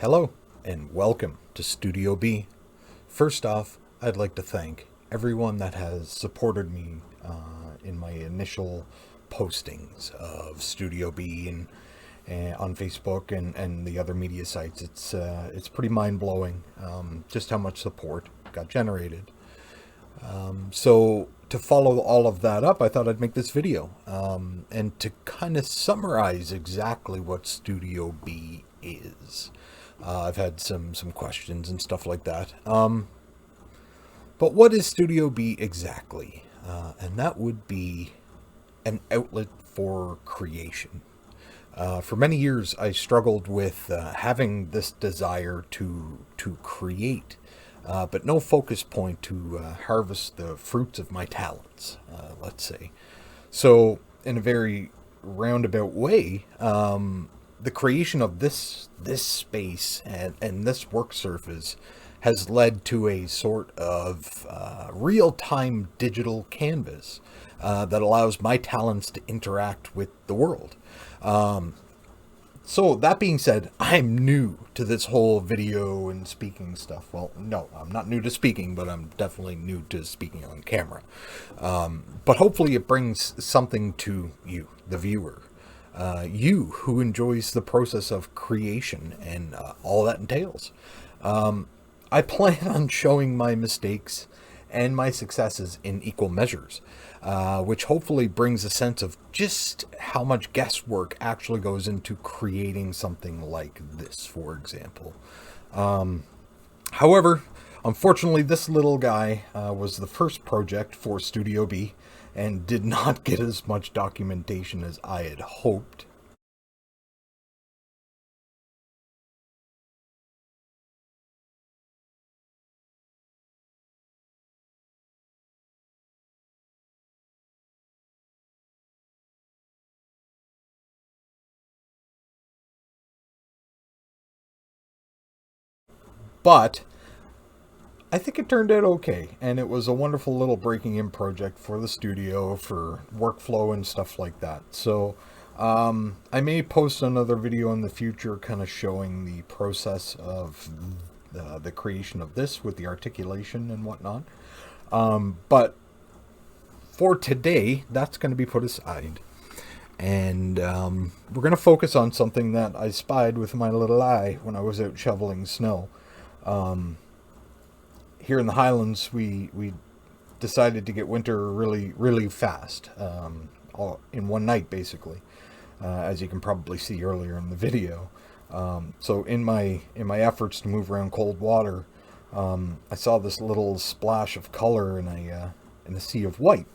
Hello, and welcome to Studio B. First off, I'd like to thank everyone that has supported me in my initial postings of Studio B and on Facebook and the other media sites. It's pretty mind blowing just how much support got generated. So to follow all of that up, I thought I'd make this video and to kind of summarize exactly what Studio B is. I've had some questions and stuff like that. But what is Studio B exactly? And that would be an outlet for creation. For many years, I struggled with having this desire to create, but no focus point to harvest the fruits of my talents, let's say. So, in a very roundabout way, the creation of this space and this work surface has led to a sort of real-time digital canvas that allows my talents to interact with the world. So that being said, I'm new to this whole video and speaking stuff. Well, no, I'm not new to speaking, but I'm definitely new to speaking on camera. But hopefully it brings something to you, the viewer. You who enjoys the process of creation and all that entails. I plan on showing my mistakes and my successes in equal measures, which hopefully brings a sense of just how much guesswork actually goes into creating something like this, for example. However, unfortunately, this little guy was the first project for Studio B and did not get as much documentation as I had hoped. But I think it turned out okay, and it was a wonderful little breaking in project for the studio, for workflow and stuff like that. So I may post another video in the future kind of showing the process of the creation of this with the articulation and whatnot. But for today, that's going to be put aside. And we're going to focus on something that I spied with my little eye when I was out shoveling snow. Here in the Highlands, we decided to get winter really fast, all in one night, basically, as you can probably see earlier in the video. So in my efforts to move around cold water, I saw this little splash of color in a sea of white.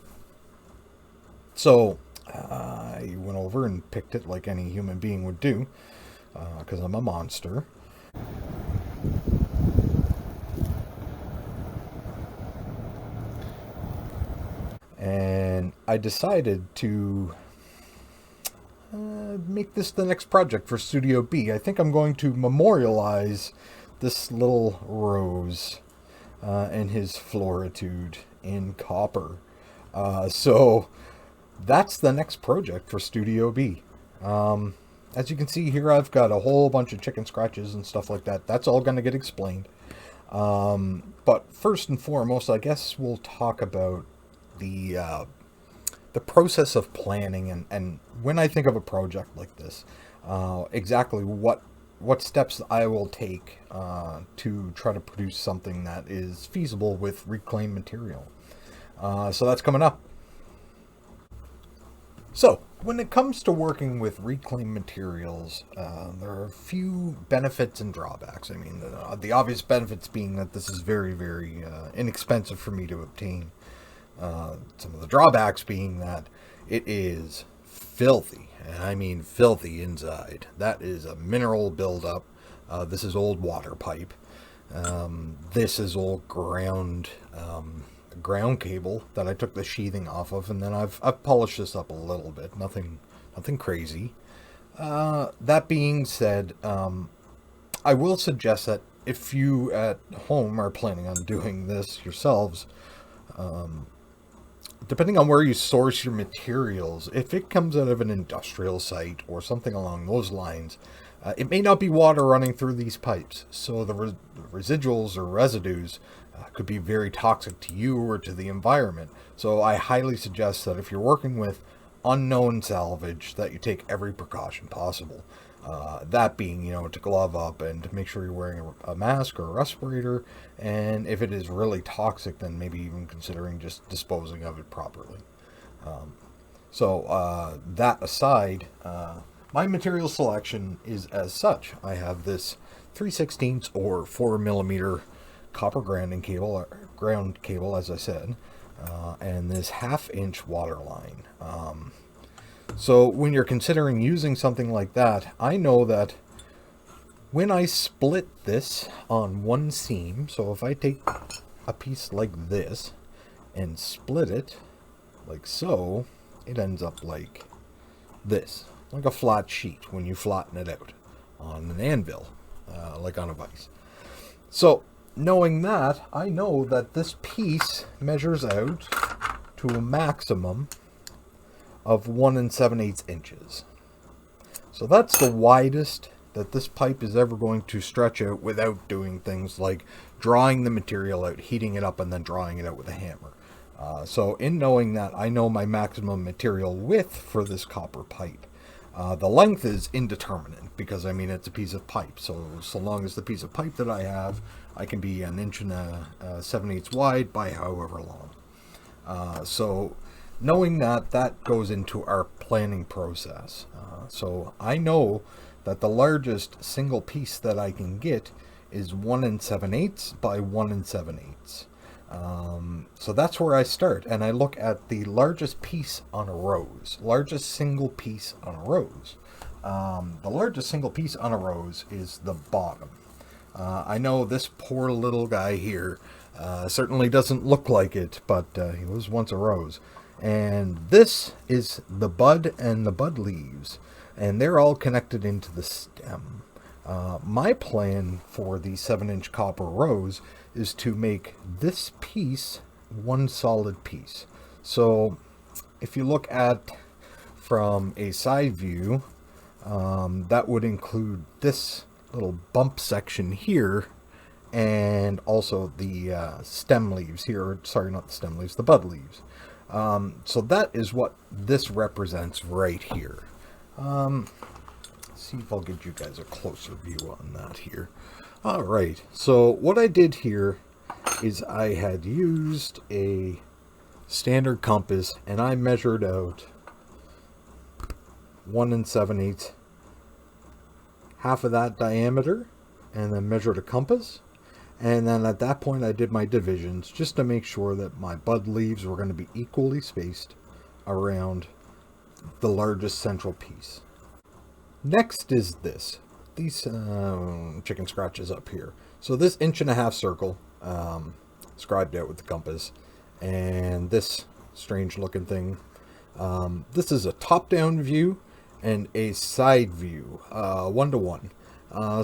So I went over and picked it like any human being would do, because I'm a monster. And I decided to make this the next project for Studio B. I think I'm going to memorialize this little rose and his floritude in copper. So that's the next project for Studio B. As you can see here, I've got a whole bunch of chicken scratches and stuff like that. That's all going to get explained. But first and foremost, I guess we'll talk about the process of planning and when I think of a project like this, exactly what steps I will take to try to produce something that is feasible with reclaimed material. So that's coming up. So, when it comes to working with reclaimed materials, there are a few benefits and drawbacks. I mean, the obvious benefits being that this is very inexpensive for me to obtain. Some of the drawbacks being that it is filthy, and I mean filthy inside. That is a mineral buildup. This is old water pipe. This is old ground cable that I took the sheathing off of, and then I've polished this up a little bit. Nothing crazy. That being said, I will suggest that if you at home are planning on doing this yourselves, depending on where you source your materials, if it comes out of an industrial site or something along those lines, It may not be water running through these pipes, so the residuals or residues could be very toxic to you or to the environment. So I highly suggest that if you're working with unknown salvage, that you take every precaution possible. That being, to glove up and to make sure you're wearing a mask or a respirator. And if it is really toxic, then maybe even considering just disposing of it properly. So that aside, my material selection is as such. I have this 3/16 or 4mm copper ground cable, as I said, and this 1/2-inch water line. So when you're considering using something like that, I know that when I split this on one seam, so if I take a piece like this and split it like so, it ends up like this, like a flat sheet when you flatten it out on an anvil, like on a vise. So knowing that, I know that this piece measures out to a maximum of 1 7/8 inches. So that's the widest that this pipe is ever going to stretch out without doing things like drawing the material out, heating it up, and then drawing it out with a hammer. So in knowing that, I know my maximum material width for this copper pipe. The length is indeterminate because, it's a piece of pipe. So long as the piece of pipe that I have, I can be 1 7/8 wide by however long. So knowing that, that goes into our planning process. So I know that the largest single piece that I can get is 1 7/8 by 1 7/8. So that's where I start, and I look at the largest piece on a rose, largest single piece on a rose. The largest single piece on a rose is the bottom. I know this poor little guy here certainly doesn't look like it, but he was once a rose. And this is the bud and the bud leaves, and they're all connected into the stem. My plan for the 7-inch copper rose is to make this piece one solid piece. So if you look at from a side view, that would include this little bump section here, and also the stem leaves here. Sorry, not the stem leaves, the bud leaves. So that is what this represents right here. Let's see if I'll get you guys a closer view on that here. All right, so what I did here is I had used a standard compass, and I measured out 1 7/8, half of that diameter, and then measured a compass. And then at that point I did my divisions just to make sure that my bud leaves were going to be equally spaced around the largest central piece. Next is these chicken scratches up here. So this 1.5-inch circle, scribed out with the compass, and this strange looking thing. This is a top-down view and a side view, 1-to-1.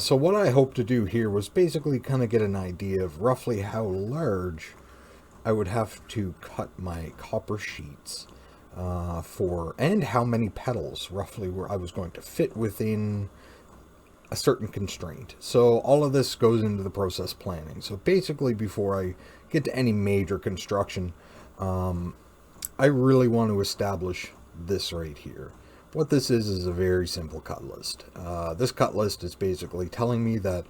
So what I hope to do here was basically kind of get an idea of roughly how large I would have to cut my copper sheets for, and how many petals roughly where I was going to fit within a certain constraint. So all of this goes into the process planning. So basically, before I get to any major construction, I really want to establish this right here. What this is a very simple cut list. This cut list is basically telling me that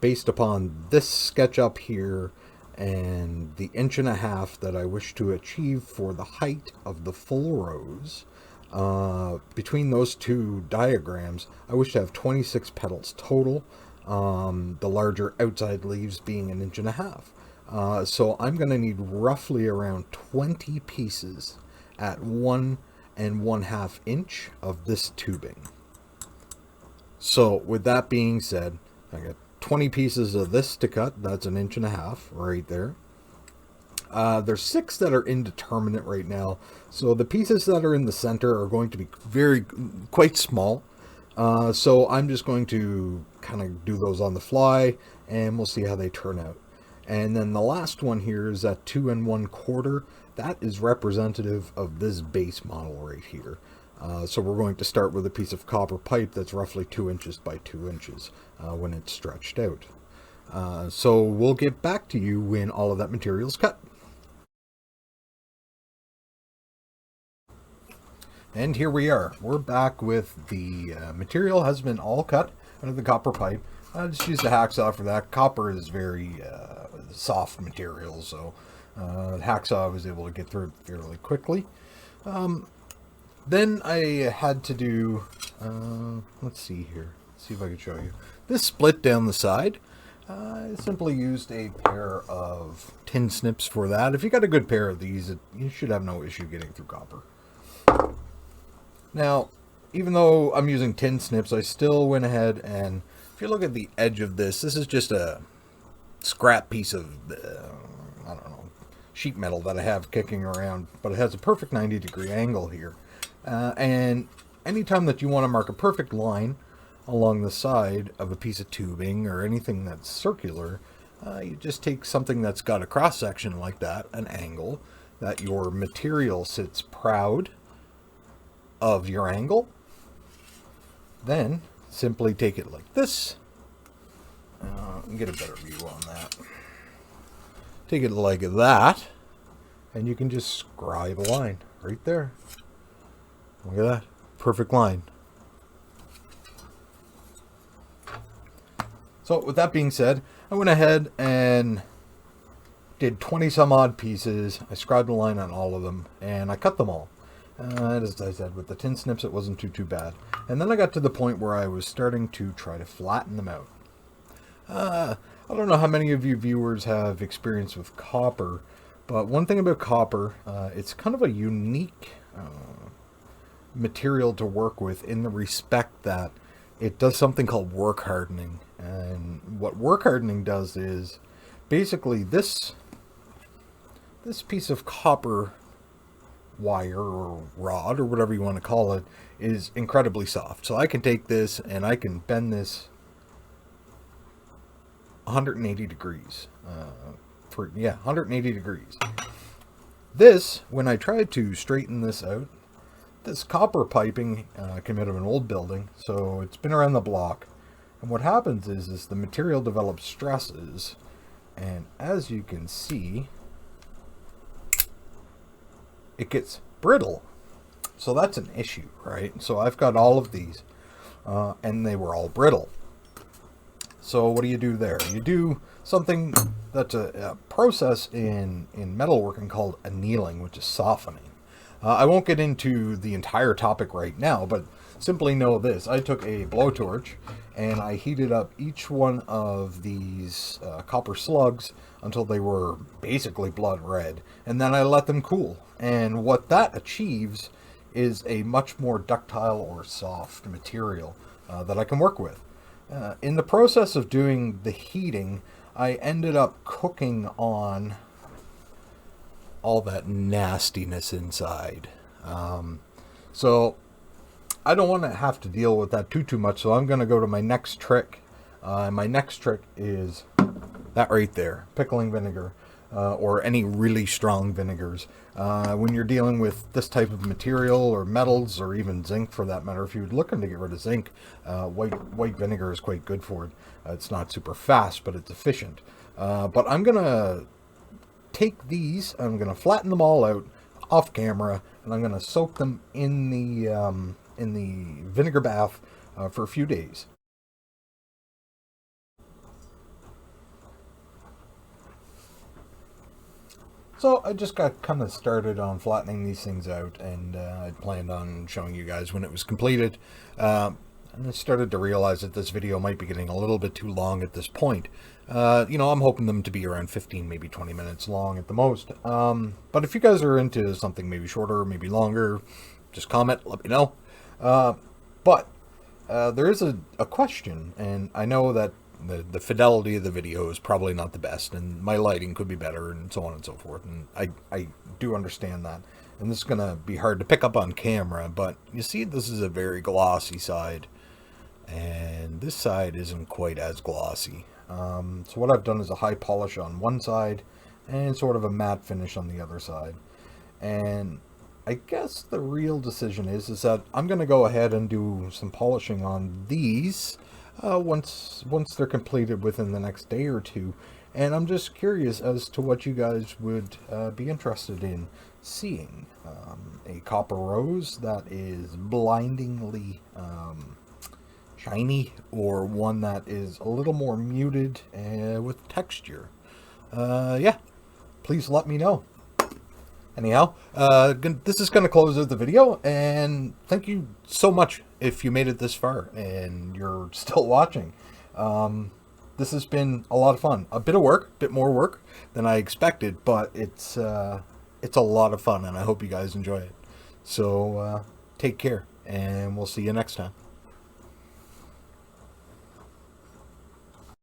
based upon this sketch up here and the 1.5 inch that I wish to achieve for the height of the full rose, between those two diagrams, I wish to have 26 petals total, the larger outside leaves being 1.5 inch. So I'm going to need roughly around 20 pieces at 1 1/2 inch of this tubing. So with that being said, I got 20 pieces of this to cut. That's 1.5 inch right there. There's 6 that are indeterminate right now. So the pieces that are in the center are going to be quite small. So I'm just going to kind of do those on the fly, and we'll see how they turn out. And then the last one here is at 2 1/4. That is representative of this base model right here. So we're going to start with a piece of copper pipe that's roughly 2 inches by 2 inches when it's stretched out. So we'll get back to you when all of that material is cut. And here we are. We're back with the material has been all cut out of the copper pipe. I just used a hacksaw for that. Copper is very soft material, so the hacksaw was able to get through it fairly quickly. Then I had to do, let's see here. Let's see if I can show you. This split down the side. I simply used a pair of tin snips for that. If you got a good pair of these, you should have no issue getting through copper. Now, even though I'm using tin snips, I still went ahead and, if you look at the edge of this, this is just a scrap piece of, I don't know, sheet metal that I have kicking around, but it has a perfect 90-degree angle here. And anytime that you want to mark a perfect line along the side of a piece of tubing or anything that's circular, you just take something that's got a cross-section like that, an angle, that your material sits proud of your angle. Then simply take it like this. Get a better view on that. Take it like that, and you can just scribe a line right there. Look at that. Perfect line. So with that being said, I went ahead and did 20 some odd pieces. I scribed a line on all of them, and I cut them all. As I said, with the tin snips, it wasn't too bad. And then I got to the point where I was starting to try to flatten them out. I don't know how many of you viewers have experience with copper, but one thing about copper, it's kind of a unique material to work with in the respect that it does something called work hardening. And what work hardening does is basically this piece of copper wire or rod or whatever you want to call it is incredibly soft. So I can take this and I can bend this 180 degrees. 180 degrees. This, when I tried to straighten this out, this copper piping came out of an old building, so it's been around the block. And what happens is the material develops stresses, and as you can see, it gets brittle. So that's an issue, right? So I've got all of these, and they were all brittle. So what do you do there? You do something that's a process in metalworking called annealing, which is softening. I won't get into the entire topic right now, but simply know this. I took a blowtorch and I heated up each one of these copper slugs until they were basically blood red, and then I let them cool. And what that achieves is a much more ductile or soft material that I can work with. In the process of doing the heating, I ended up cooking on all that nastiness inside. So I don't want to have to deal with that too much, so I'm going to go to my next trick. My next trick is that right there, pickling vinegar, or any really strong vinegars. When you're dealing with this type of material or metals or even zinc for that matter, if you're looking to get rid of zinc, white vinegar is quite good for it. It's not super fast, but it's efficient. But I'm going to take these, I'm going to flatten them all out off camera, and I'm going to soak them in the vinegar bath for a few days. So I just got kind of started on flattening these things out, and I planned on showing you guys when it was completed. And I started to realize that this video might be getting a little bit too long at this point. I'm hoping them to be around 15, maybe 20 minutes long at the most. But if you guys are into something maybe shorter, maybe longer, just comment, let me know. But there is a question, and I know that the fidelity of the video is probably not the best, and my lighting could be better, and so on and so forth. And I do understand that. And this is going to be hard to pick up on camera, but you see this is a very glossy side. And this side isn't quite as glossy. So what I've done is a high polish on one side and sort of a matte finish on the other side. And I guess the real decision is that I'm going to go ahead and do some polishing on these once they're completed within the next day or two. And I'm just curious as to what you guys would be interested in seeing. A copper rose that is blindingly shiny, or one that is a little more muted with texture. Yeah, please let me know. Anyhow, this is going to close out the video, and thank you so much if you made it this far and you're still watching. This has been a lot of fun. A bit of work, a bit more work than I expected, but it's a lot of fun, and I hope you guys enjoy it. So take care, and we'll see you next time.